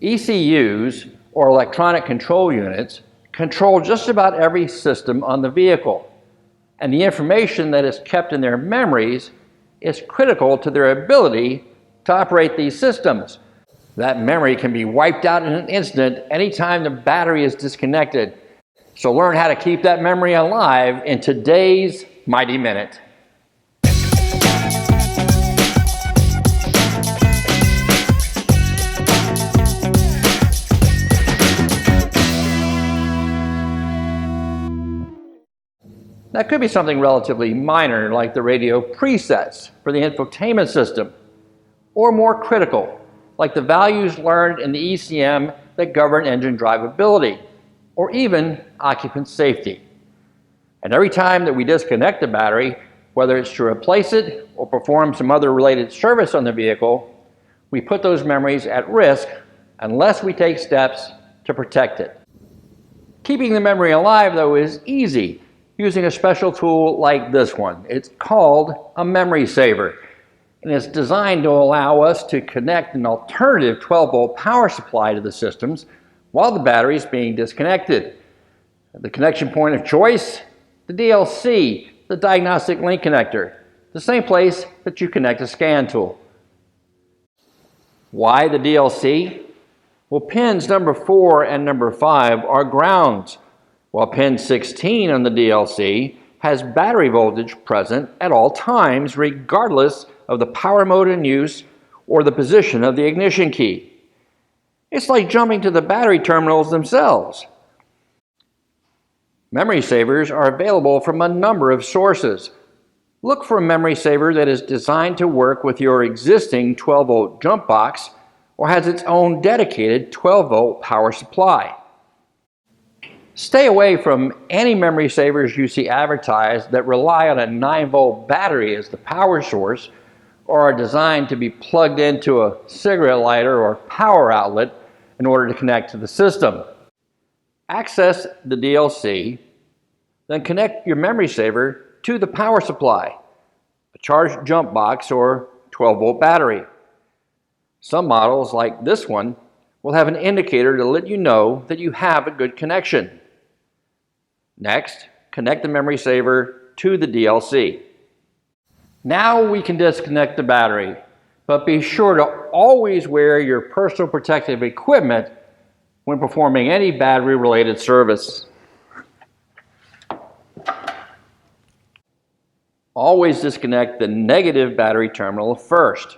ECUs, or electronic control units, control just about every system on the vehicle, and the information that is kept in their memories is critical to their ability to operate these systems. That memory can be wiped out in an instant anytime the battery is disconnected. So learn how to keep that memory alive in today's Mighty Minute. That could be something relatively minor like the radio presets for the infotainment system, or more critical like the values learned in the ECM that govern engine drivability, or even occupant safety. And every time that we disconnect the battery, whether it's to replace it or perform some other related service on the vehicle, we put those memories at risk unless we take steps to protect it. Keeping the memory alive, though, is easy using a special tool like this one. It's called a memory saver, and it's designed to allow us to connect an alternative 12-volt power supply to the systems while the battery is being disconnected. The connection point of choice, the DLC, the diagnostic link connector, the same place that you connect a scan tool. Why the DLC? Well, pins number 4 and number 5 are grounds, while pin 16 on the DLC has battery voltage present at all times regardless of the power mode in use or the position of the ignition key. It's like jumping to the battery terminals themselves. Memory savers are available from a number of sources. Look for a memory saver that is designed to work with your existing 12-volt jump box or has its own dedicated 12-volt power supply. Stay away from any memory savers you see advertised that rely on a 9-volt battery as the power source or are designed to be plugged into a cigarette lighter or power outlet in order to connect to the system. Access the DLC, then connect your memory saver to the power supply, a charged jump box or 12-volt battery. Some models, like this one, will have an indicator to let you know that you have a good connection. Next, connect the memory saver to the DLC. Now we can disconnect the battery, but be sure to always wear your personal protective equipment when performing any battery-related service. Always disconnect the negative battery terminal first.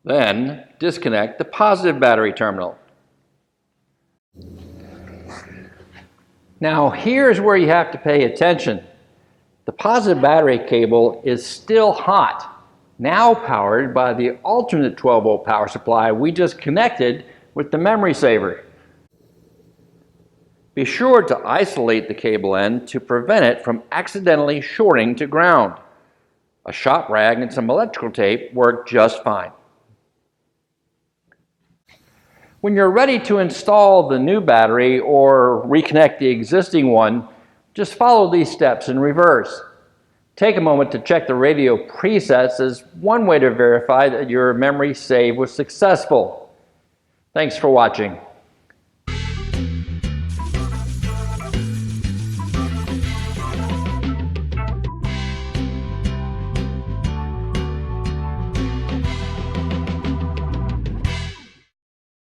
Then disconnect the positive battery terminal. Now here's where you have to pay attention. The positive battery cable is still hot, now powered by the alternate 12-volt power supply we just connected with the memory saver. Be sure to isolate the cable end to prevent it from accidentally shorting to ground. A shop rag and some electrical tape work just fine. When you're ready to install the new battery or reconnect the existing one, just follow these steps in reverse. Take a moment to check the radio presets as one way to verify that your memory save was successful. Thanks for watching.